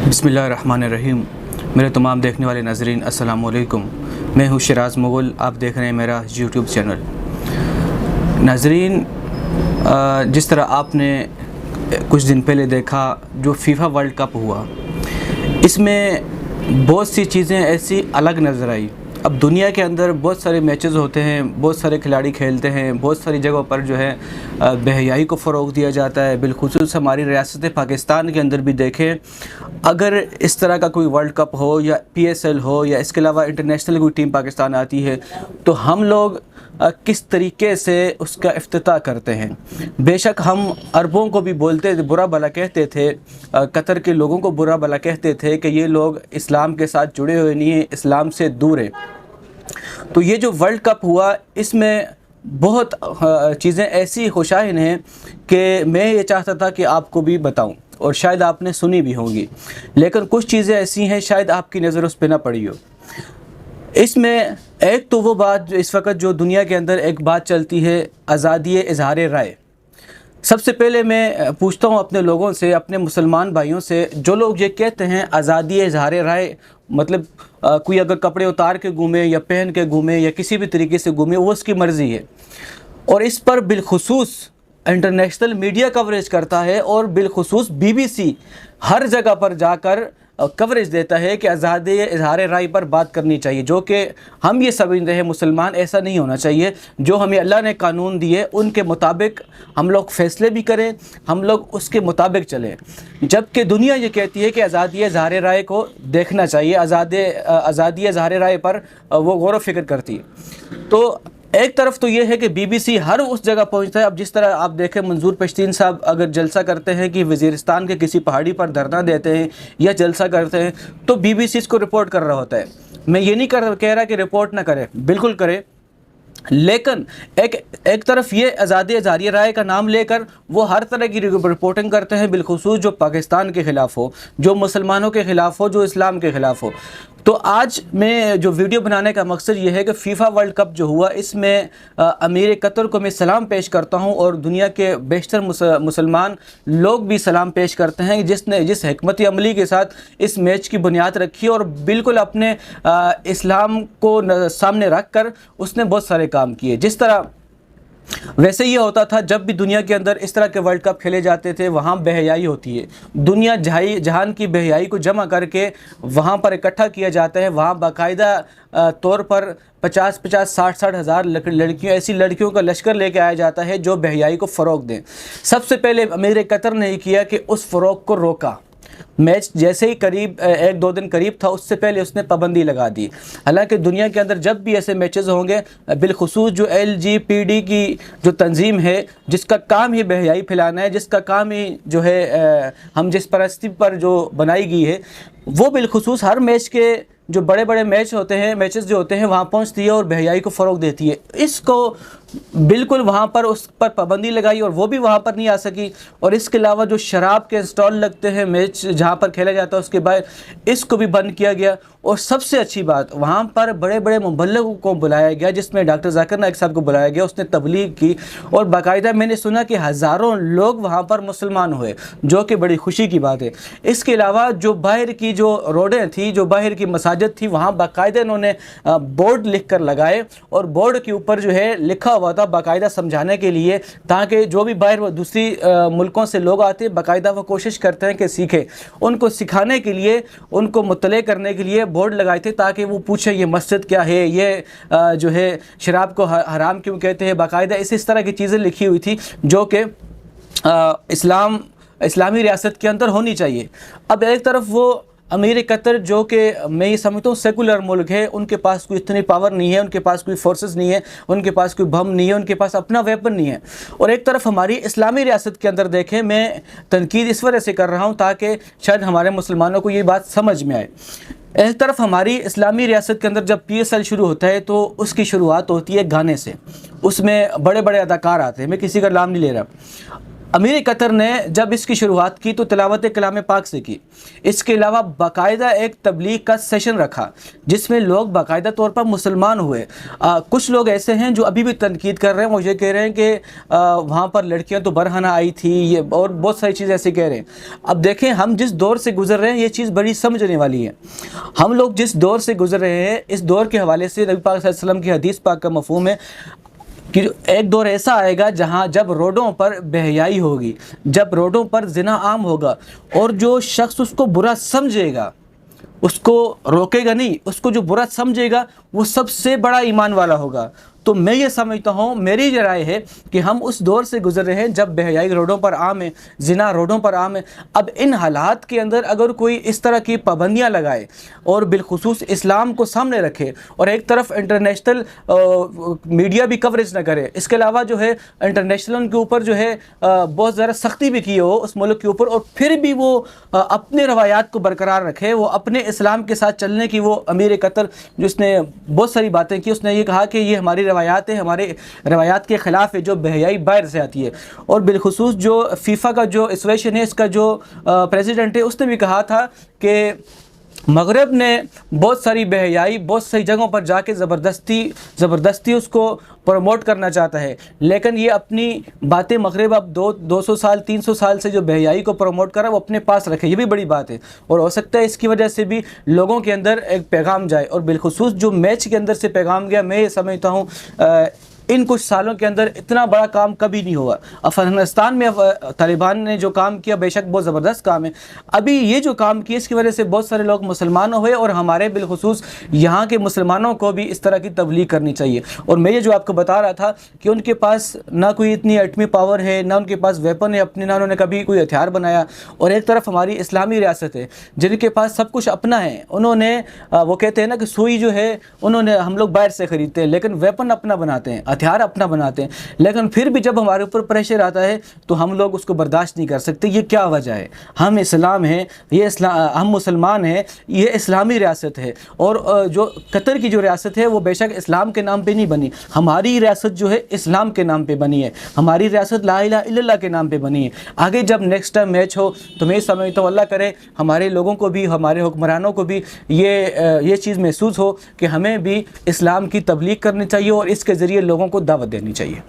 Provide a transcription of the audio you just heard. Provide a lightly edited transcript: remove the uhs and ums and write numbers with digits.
बिस्मिल्लाहिर्रहमानिर्रहीम। मेरे तमाम देखने वाले नाज़रीन अस्सलाम वालेकुम। मैं हूँ शिराज़ मुग़ल, आप देख रहे हैं मेरा यूट्यूब चैनल। नाज़रीन, जिस तरह आपने कुछ दिन पहले देखा जो फीफा वर्ल्ड कप हुआ, इसमें बहुत सी चीज़ें ऐसी अलग नज़र आई। अब दुनिया के अंदर बहुत सारे मैचेस होते हैं, बहुत सारे खिलाड़ी खेलते हैं, बहुत सारी जगहों पर जो है बेहयाई को फ़रोग़ दिया जाता है। बिलखुसूस हमारी रियासत पाकिस्तान के अंदर भी देखें, अगर इस तरह का कोई वर्ल्ड कप हो या PSL हो या इसके अलावा इंटरनेशनल कोई टीम पाकिस्तान आती है तो हम लोग किस तरीके से उसका इफ्तिताह करते हैं। बेशक हम अरबों को भी बोलते थे, बुरा भला कहते थे, कतर के लोगों को बुरा भला कहते थे कि ये लोग इस्लाम के साथ जुड़े हुए नहीं हैं, इस्लाम से दूर हैं। तो ये जो वर्ल्ड कप हुआ, इसमें बहुत चीज़ें ऐसी खुशाइन हैं कि मैं ये चाहता था कि आपको भी बताऊं, और शायद आपने सुनी भी होंगी, लेकिन कुछ चीज़ें ऐसी हैं शायद आपकी नज़र उस पर ना पड़ी हो। इसमें एक तो वो बात इस वक्त जो दुनिया के अंदर एक बात चलती है, आज़ादी इज़हार राय। सबसे पहले मैं पूछता हूँ अपने लोगों से, अपने मुसलमान भाइयों से, जो लोग ये कहते हैं आज़ादी इज़हार राय मतलब कोई अगर कपड़े उतार के घूमे या पहन के घूमे या किसी भी तरीके से घूमे, वो उसकी मर्ज़ी है। और इस पर बिलखुसूस इंटरनेशनल मीडिया कवरेज करता है और बिलखुसूस BBC हर जगह पर जाकर कवरेज देता है कि आज़ादी इज़हार राय पर बात करनी चाहिए, जो कि हम ये समझते हैं मुसलमान ऐसा नहीं होना चाहिए। जो हमें अल्लाह ने कानून दिए उनके मुताबिक हम लोग फ़ैसले भी करें, हम लोग उसके मुताबिक चलें। जबकि दुनिया ये कहती है कि आज़ादी इज़हार राय को देखना चाहिए, आज़ादी इज़हार राय पर वो गौर व फिक्र करती है। तो एक तरफ तो ये है कि BBC हर उस जगह पहुंचता है। अब जिस तरह आप देखें, मंजूर पश्तीन साहब अगर जलसा करते हैं कि वज़ीरिस्तान के किसी पहाड़ी पर धरना देते हैं या जलसा करते हैं तो BBC इसको रिपोर्ट कर रहा होता है। मैं ये नहीं कह रहा कि रिपोर्ट ना करे, बिल्कुल करे, लेकिन एक तरफ ये आज़ादी इज़हार राय का नाम लेकर वो हर तरह की रिपोर्टिंग करते हैं, बिलखुसूस जो पाकिस्तान के ख़िलाफ़ हो, जो मुसलमानों के ख़िलाफ़ हो, जो इस्लाम के ख़िलाफ़ हो। तो आज मैं जो वीडियो बनाने का मकसद ये है कि फ़ीफ़ा वर्ल्ड कप जो हुआ, इसमें अमीर कतर को मैं सलाम पेश करता हूँ और दुनिया के बेशतर मुसलमान लोग भी सलाम पेश करते हैं जिसने जिस हिकमत अमली के साथ इस मैच की बुनियाद रखी और बिल्कुल अपने इस्लाम को सामने रख कर उसने बहुत सारे काम किए। जिस तरह वैसे ये होता था जब भी दुनिया के अंदर इस तरह के वर्ल्ड कप खेले जाते थे, वहाँ बेहयाई होती है, दुनिया जहान की बेहयाई को जमा करके वहाँ पर इकट्ठा किया जाता है। वहाँ बाकायदा तौर पर 50-50, 60-60 हज़ार लड़कियों, ऐसी लड़कियों का लश्कर लेके आया जाता है जो बेहयाई को फ़रोग़ दें। सबसे पहले अमीर कतर ने किया कि उस फ़रोग़ को रोका। मैच जैसे ही करीब 1-2 दिन करीब था, उससे पहले उसने पाबंदी लगा दी। हालांकि दुनिया के अंदर जब भी ऐसे मैचेस होंगे, बिलखुसूस जो LGBT की जो तंजीम है, जिसका काम ही बेहयाई फैलाना है, जिसका काम ही जो है हम जिस परस्ती पर जो बनाई गई है, वो बिलखुसूस हर मैच के जो बड़े बड़े मैचेस जो होते हैं वहाँ पहुँचती है और बेहयाई को फ़रोग़ देती है। इसको बिल्कुल वहाँ पर उस पर पाबंदी लगाई और वो भी वहाँ पर नहीं आ सकी। और इसके अलावा जो शराब के स्टॉल लगते हैं मैच जहाँ पर खेला जाता है उसके बाद, इसको भी बंद किया गया। और सबसे अच्छी बात, वहाँ पर बड़े बड़े मुबल्लिगों को बुलाया गया, जिसमें डॉक्टर जाकिर नाइक साहब को बुलाया गया, उसने तबलीग की और बाकायदा मैंने सुना कि हज़ारों लोग वहाँ पर मुसलमान हुए, जो कि बड़ी खुशी की बात है। इसके अलावा जो बाहर की जो रोडें थी, जो बाहर की मसाजिद थी, वहाँ बाकायदा इन्होंने बोर्ड लिख कर लगाए और बोर्ड के ऊपर जो है लिखा हुआ था बाकायदा समझाने के लिए, ताकि जो भी बाहर दूसरी मुल्कों से लोग आते हैं बाकायदा वो कोशिश करते हैं कि सीखें। उनको सिखाने के लिए, उनको मुत्तले करने के लिए बोर्ड लगाए थे ताकि वो पूछे ये मस्जिद क्या है, ये जो है शराब को हराम क्यों कहते हैं। बाकायदा इस तरह की चीज़ें लिखी हुई थी जो कि इस्लामी रियासत के अंदर होनी चाहिए। अब एक तरफ वो अमीर कतर जो कि मैं ये समझता हूँ सेकुलर मुल्क है, उनके पास कोई इतनी पावर नहीं है, उनके पास कोई फोर्सेस नहीं है, उनके पास कोई बम नहीं है, उनके पास अपना वेपन नहीं है। और एक तरफ हमारी इस्लामी रियासत के अंदर देखें, मैं तनकीद इस वजह से कर रहा हूँ ताकि शायद हमारे मुसलमानों को ये बात समझ में आए। एक तरफ हमारी इस्लामी रियासत के अंदर जब PSL शुरू होता है तो उसकी शुरुआत होती है गाने से, उसमें बड़े बड़े अदाकार आते हैं, मैं किसी का नाम नहीं ले रहा। अमीर कतर ने जब इसकी शुरुआत की तो तिलावत कलाम पाक से की। इसके अलावा बाकायदा एक तबलीग का सेशन रखा जिसमें लोग बाकायदा तौर पर मुसलमान हुए। कुछ लोग ऐसे हैं जो अभी भी तनकीद कर रहे हैं, मुझे कह रहे हैं कि वहाँ पर लड़कियाँ तो बरहना आई थी, ये और बहुत सारी चीज़ें ऐसे कह रहे हैं। अब देखें, हम जिस दौर से गुजर रहे हैं ये चीज़ बड़ी समझने वाली है। हम लोग जिस दौर से गुजर रहे हैं इस दौर के हवाले से नबी पाक सल्लल्लाहु अलैहि वसल्लम की हदीस पाक का मफ़हूम है कि एक दौर ऐसा आएगा जहाँ जब रोडों पर बेहयाई होगी, जब रोडों पर ज़िना आम होगा और जो शख्स उसको बुरा समझेगा उसको रोकेगा नहीं, उसको जो बुरा समझेगा वो सबसे बड़ा ईमान वाला होगा। तो मैं ये समझता हूँ, मेरी ये राय है कि हम उस दौर से गुजर रहे हैं जब बेहयाई रोडों पर आम है, ज़िना रोडों पर आम है। अब इन हालात के अंदर अगर कोई इस तरह की पाबंदियाँ लगाए और बिलखुसूस इस्लाम को सामने रखे और एक तरफ इंटरनेशनल मीडिया भी कवरेज ना करे, इसके अलावा जो है इंटरनेशनल उनके ऊपर जो है बहुत ज़्यादा सख्ती भी की हो उस मुल्क के ऊपर, और फिर भी वो अपने रवायात को बरकरार रखे, वो अपने इस्लाम के साथ चलने की, वो अमीर कतर जिसने बहुत सारी बातें की, उसने ये कहा कि ये हमारी रवायात है, हमारे रवायात के ख़िलाफ़ है जो बेहयाई बाहर से आती है। और बिलखुसूस जो फीफा का जो एसोसिएशन है इसका जो प्रेसिडेंट है उसने भी कहा था कि मगरब ने बहुत सारी बेहयाई बहुत सही जगहों पर जाके ज़बरदस्ती उसको प्रमोट करना चाहता है, लेकिन ये अपनी बातें मगरब अब 200 साल 300 साल से जो बेहयाई को प्रमोट कर रहा है वो अपने पास रखे, ये भी बड़ी बात है। और हो सकता है इसकी वजह से भी लोगों के अंदर एक पैगाम जाए, और बिलखुसूस जो मैच के अंदर से पैगाम गया, मैं ये समझता हूँ इन कुछ सालों के अंदर इतना बड़ा काम कभी नहीं हुआ। अफ़गानिस्तान में तालिबान ने जो काम किया बेशक बहुत ज़बरदस्त काम है, अभी ये जो काम किया इसकी वजह से बहुत सारे लोग मुसलमान हुए, और हमारे बिलखुसूस यहाँ के मुसलमानों को भी इस तरह की तबलीग करनी चाहिए। और मैं ये जो आपको बता रहा था कि उनके पास ना कोई इतनी एटमी पावर है, ना उनके पास वेपन है अपने, ना उन्होंने कभी कोई हथियार बनाया, और एक तरफ हमारी इस्लामी रियासत है जिनके पास सब कुछ अपना है। उन्होंने वो कहते हैं ना कि सुई जो है उन्होंने हम लोग बाहर से ख़रीदते हैं, लेकिन वेपन अपना बनाते हैं, हथियार अपना बनाते हैं, लेकिन फिर भी जब हमारे ऊपर प्रेशर आता है तो हम लोग उसको बर्दाश्त नहीं कर सकते। ये क्या वजह है? हम इस्लाम हैं, हम मुसलमान हैं, ये इस्लामी रियासत है, और जो कतर की जो रियासत है वो बेशक इस्लाम के नाम पे नहीं बनी, हमारी रियासत जो है इस्लाम के नाम पे बनी है, हमारी रियासत ला इलाहा इल्लल्लाह के नाम पे बनी है। आगे जब नेक्स्ट टाइम मैच हो तो मैं समझता हूँ अल्लाह करे हमारे लोगों को भी, हमारे हुक्मरानों को भी ये चीज़ महसूस हो कि हमें भी इस्लाम की तबलीग करनी चाहिए और इसके ज़रिए लोगों को दावत देनी चाहिए।